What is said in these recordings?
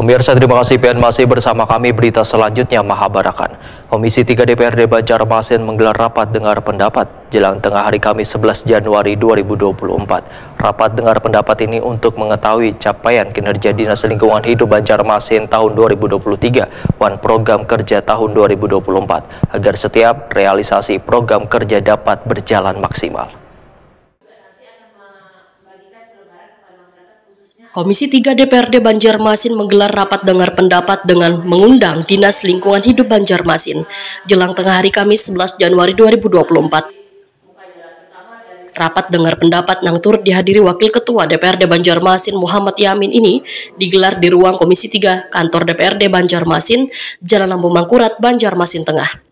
Pemirsa, terima kasih PN masih bersama kami. Berita selanjutnya Mahabarakan. Komisi 3 DPRD Banjarmasin menggelar rapat dengar pendapat jelang tengah hari Kamis 11 Januari 2024. Rapat dengar pendapat ini untuk mengetahui capaian kinerja Dinas Lingkungan Hidup Banjarmasin tahun 2023 dan program kerja tahun 2024 agar setiap realisasi program kerja dapat berjalan maksimal. Komisi 3 DPRD Banjarmasin menggelar rapat dengar pendapat dengan mengundang Dinas Lingkungan Hidup Banjarmasin jelang tengah hari Kamis 11 Januari 2024. Rapat dengar pendapat yang turut dihadiri Wakil Ketua DPRD Banjarmasin Muhammad Yamin ini digelar di ruang Komisi 3 Kantor DPRD Banjarmasin, Jalan Lampu Mangkurat, Banjarmasin Tengah.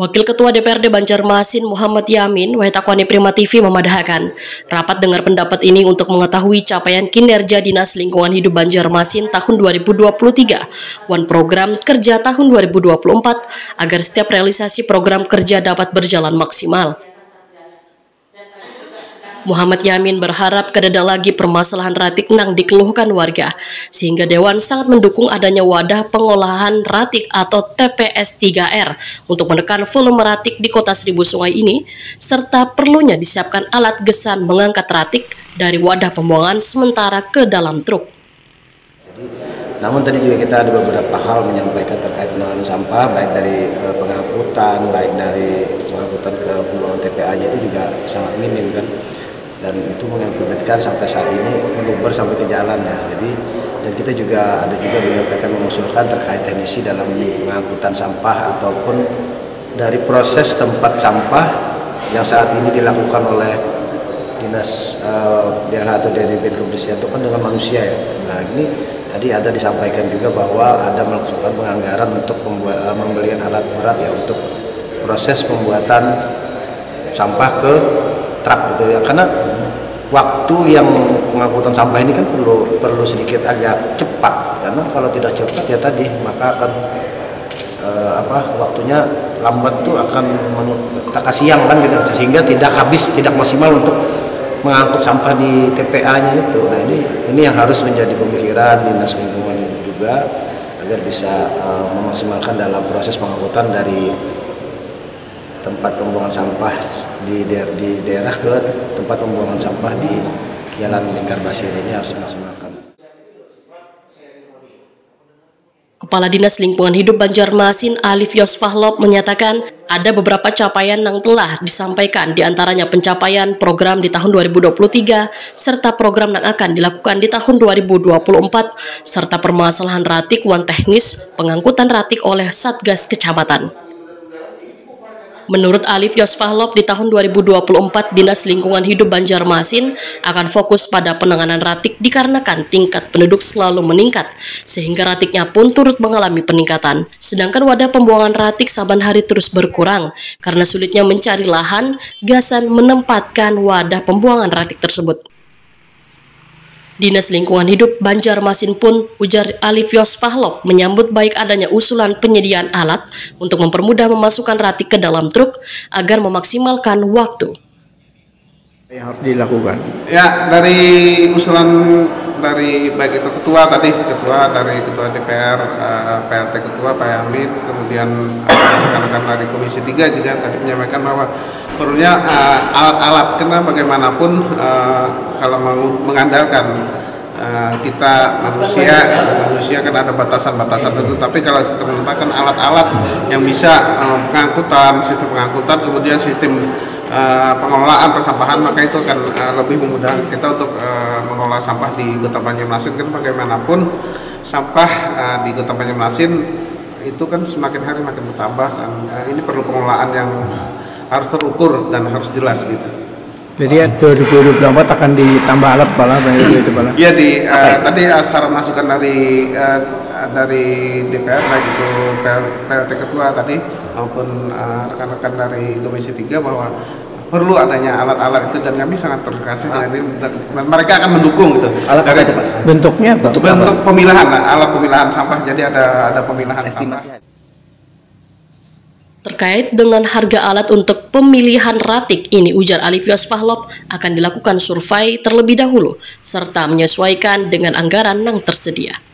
Wakil Ketua DPRD Banjarmasin Muhammad Yamin, Wahitakwani Prima TV memadahkan rapat dengar pendapat ini untuk mengetahui capaian kinerja Dinas Lingkungan Hidup Banjarmasin tahun 2023 dan program kerja tahun 2024 agar setiap realisasi program kerja dapat berjalan maksimal. Muhammad Yamin berharap tidak lagi permasalahan ratik nang dikeluhkan warga, sehingga Dewan sangat mendukung adanya wadah pengolahan ratik atau TPS 3R untuk menekan volume ratik di kota Seribu Sungai ini, serta perlunya disiapkan alat gesan mengangkat ratik dari wadah pembuangan sementara ke dalam truk. Namun tadi juga kita ada beberapa hal menyampaikan terkait penanganan sampah, baik dari pengangkutan, baik dari pengangkutan ke pembuangan TPA-nya itu juga sangat minim kan. Dan itu mengakibatkan sampai saat ini meluber sampai ke jalan ya. Jadi dan kita juga menyampaikan mengusulkan terkait teknisi dalam pengangkutan sampah ataupun dari proses tempat sampah yang saat ini dilakukan oleh dinas DLH atau DNB kebersihan itu kan dengan manusia ya. Nah ini tadi ada disampaikan juga bahwa ada melakukan penganggaran untuk pembelian alat berat ya untuk proses pembuatan sampah ke truk gitu ya, karena waktu yang pengangkutan sampah ini kan perlu sedikit agak cepat, karena kalau tidak cepat ya tadi maka akan waktunya lambat tuh akan tak siang kan gitu, sehingga tidak maksimal untuk mengangkut sampah di TPA-nya itu. Nah ini yang harus menjadi pemikiran Dinas Lingkungan juga agar bisa memaksimalkan dalam proses pengangkutan dari tempat pembuangan sampah di daerah ke tempat pembuangan sampah di Jalan Lingkar Basir ini harus dimaksimalkan. Kepala Dinas Lingkungan Hidup Banjarmasin Alif Yosfahlop menyatakan ada beberapa capaian yang telah disampaikan, diantaranya pencapaian program di tahun 2023 serta program yang akan dilakukan di tahun 2024 serta permasalahan ratik wan teknis pengangkutan ratik oleh Satgas Kecamatan. Menurut Alif Yosfahlop, di tahun 2024 Dinas Lingkungan Hidup Banjarmasin akan fokus pada penanganan ratik dikarenakan tingkat penduduk selalu meningkat, sehingga ratiknya pun turut mengalami peningkatan. Sedangkan wadah pembuangan ratik saban hari terus berkurang, karena sulitnya mencari lahan, gasan menempatkan wadah pembuangan ratik tersebut. Dinas Lingkungan Hidup Banjarmasin pun, ujar Alif Yosfahlop, menyambut baik adanya usulan penyediaan alat untuk mempermudah memasukkan ratik ke dalam truk agar memaksimalkan waktu. Yang harus dilakukan? Ya, dari usulan dari baik itu ketua DPR, PLT Ketua Pak Yamin, kemudian rekan-rekan dari Komisi 3 juga tadi menyampaikan bahwa perlunya alat-alat, karena bagaimanapun kalau mengandalkan kita manusia kan ada batasan-batasan tertentu, tapi kalau kita menempatkan alat-alat yang bisa sistem pengangkutan, kemudian sistem pengelolaan persampahan, maka itu akan lebih memudahkan kita untuk mengelola sampah di Kota Banjarmasin. Kan bagaimanapun sampah di Kota Banjarmasin itu kan semakin hari makin bertambah, dan ini perlu pengelolaan yang harus terukur dan harus jelas gitu. Jadi 2024 akan ditambah alat bala itu bala. Iya tadi saran masukan dari DPR, baik itu PLT Ketua tadi maupun rekan-rekan dari Komisi 3 bahwa perlu adanya alat-alat itu, dan kami sangat terima kasih dengan ini, dan mereka akan mendukung gitu. Alat dari bentuknya bentuk pemilahan, alat pemilahan sampah, jadi ada pemilahan sampah. Terkait dengan harga alat untuk pemilihan ratik ini, ujar Alifios Fahlop, akan dilakukan survei terlebih dahulu serta menyesuaikan dengan anggaran yang tersedia.